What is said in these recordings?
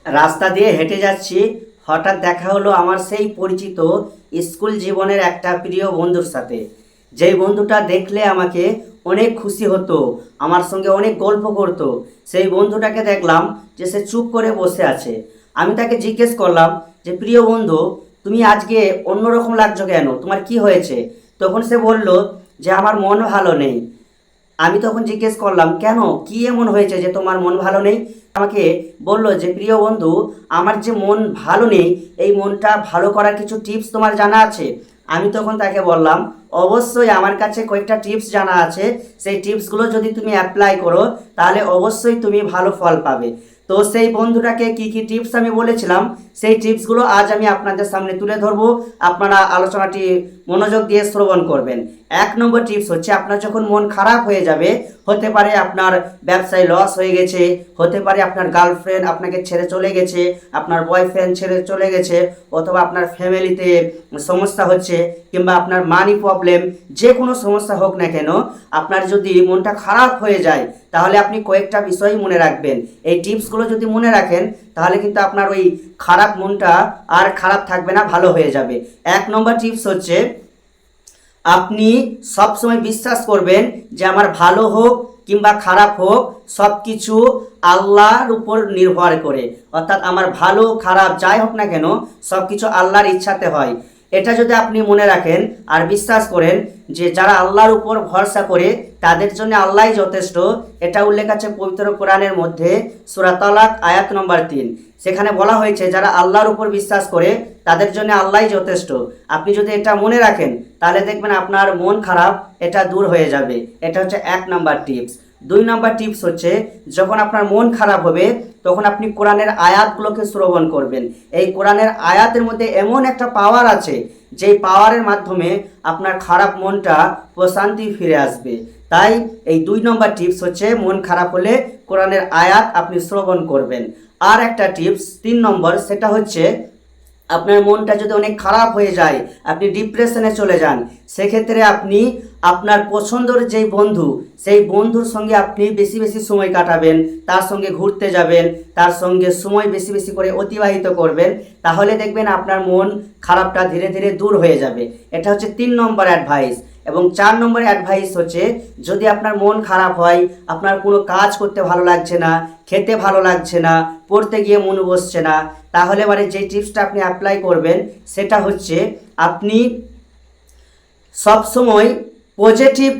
রাস্তা দিয়ে হেঁটে যাচ্ছি, হঠাৎ দেখা হলো আমার সেই পরিচিত স্কুল জীবনের একটা প্রিয় বন্ধুর সাথে। যেই বন্ধুটা দেখলে আমাকে অনেক খুশি হতো, আমার সঙ্গে অনেক গল্প করতো। সেই বন্ধুটাকে দেখলাম যে সে চুপ করে বসে আছে। আমি তাকে জিজ্ঞেস করলাম যে, প্রিয় বন্ধু, তুমি আজকে অন্যরকম লাগছো কেন, তোমার কি হয়েছে? তখন সে বলল যে আমার মন ভালো নেই। আমি তখন জিজ্ঞেস করলাম, কেন, কি এমন হয়েছে যে তোমার মন ভালো নেই? আমাকে বলল যে, প্রিয় বন্ধু, আমার যে মন ভালো নেই, এই মনটা ভালো করার কিছু টিপস তোমার জানা আছে? আমি তখন তাকে বললাম, অবশ্যই আমার কাছে কয়েকটা টিপস জানা আছে। সেই টিপসগুলো যদি তুমি অ্যাপ্লাই করো তাহলে অবশ্যই তুমি ভালো ফল পাবে। তো সেই বন্ধুটাকে কি কি টিপস আমি বলেছিলাম, সেই টিপসগুলো আজ আমি আপনাদের সামনে তুলে ধরবো। আপনারা আলোচনাটি মনোযোগ দিয়ে শ্রবণ করবেন। 1 নম্বর টিপস হচ্ছে, আপনার যখন মন খারাপ হয়ে যাবে, হতে পারে আপনার ব্যবসায় লস হয়ে গেছে, হতে পারে আপনার গার্লফ্রেন্ড আপনাকে ছেড়ে চলে গেছে, আপনার বয়ফ্রেন্ড ছেড়ে চলে গেছে, অথবা আপনার ফ্যামিলিতে সমস্যা হচ্ছে, কিংবা আপনার মানি প্রবলেম, যে কোনো সমস্যা হোক না কেন, আপনার যদি মনটা খারাপ হয়ে যায় তাহলে আপনি কয়েকটা বিষয় মনে রাখবেন। এই টিপসগুলো যদি মনে রাখেন তাহলে কিন্তু আপনার ওই খারাপ মনটা আর খারাপ থাকবে না, ভালো হয়ে যাবে। 1 নম্বর টিপস হচ্ছে, আপনি সবসময় বিশ্বাস করবেন যে আমার ভালো হোক কিংবা খারাপ হোক, সব কিছু আল্লাহর উপর নির্ভর করে। অর্থাৎ আমার ভালো খারাপ যাই হোক না কেন, সব কিছু আল্লাহর ইচ্ছাতে হয়। এটা যদি আপনি মনে রাখেন আর বিশ্বাস করেন যে যারা আল্লাহর উপর ভরসা করে তাদের জন্য আল্লাহই যথেষ্ট। এটা উল্লেখ আছে পবিত্র কোরআনের মধ্যে, সূরা তালাক আয়াত নম্বর 3। সেখানে বলা হয়েছে যারা আল্লাহর উপর বিশ্বাস করে তাদের জন্য আল্লাহই যথেষ্ট। আপনি যদি এটা মনে রাখেন তাহলে দেখবেন আপনার মন খারাপ এটা দূর হয়ে যাবে। এটা হচ্ছে 1 নম্বর টিপস। 2 নম্বর টিপস হচ্ছে, যখন আপনার মন খারাপ হবে তখন আপনি কোরআনের আয়াতগুলোকে শ্রবণ করবেন। এই কোরআনের আয়াতের মধ্যে এমন একটা পাওয়ার আছে, যেই পাওয়ারের মাধ্যমে আপনার খারাপ মনটা প্রশান্তি ফিরে আসবে। তাই এই 2 নম্বর টিপস হচ্ছে, মন খারাপ হলে কোরআনের আয়াত আপনি শ্রবণ করবেন। আর একটা টিপস 3 নম্বর, সেটা হচ্ছে, আপনার মনটা যদি অনেক খারাপ হয়ে যায়, আপনি ডিপ্রেশনে চলে যান, সেক্ষেত্রে আপনি আপনার পছন্দের যেই বন্ধু, সেই বন্ধুর সঙ্গে আপনি বেশি বেশি সময় কাটাবেন, তার সঙ্গে ঘুরতে যাবেন, তার সঙ্গে সময় বেশি বেশি করে অতিবাহিত করবেন। তাহলে দেখবেন আপনার মন খারাপটা ধীরে ধীরে দূর হয়ে যাবে। এটা হচ্ছে 3 নম্বর অ্যাডভাইস। এবং 4 নম্বর অ্যাডভাইস হচ্ছে, যদি আপনার মন খারাপ হয়, আপনার কোনো কাজ করতে ভালো লাগছে না, খেতে ভালো লাগছে না, পড়তে গিয়ে মন বসছে না, তাহলে যে টিপসটা আপনি অ্যাপ্লাই করবেন সেটা হচ্ছে, আপনি সবসময় পজিটিভ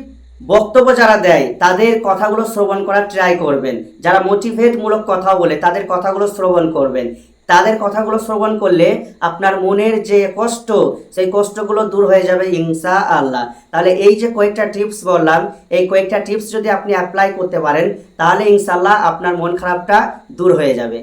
বক্তব্য যারা দেয় তাদের কথাগুলো শ্রবণ করার ট্রাই করবেন। যারা মোটিভেটমূলক কথা বলে তাদের কথাগুলো শ্রবণ করবেন। তাদের কথাগুলো শ্রবণ করলে আপনার মনের যে কষ্ট, সেই কষ্টগুলো দূর হয়ে যাবে ইনশাআল্লাহ। তাহলে এই যে কয়েকটা টিপস বললাম, এই কয়েকটা টিপস যদি আপনি অ্যাপ্লাই করতে পারেন তাহলে ইনশাআল্লাহ আপনার মন খারাপটা দূর হয়ে যাবে।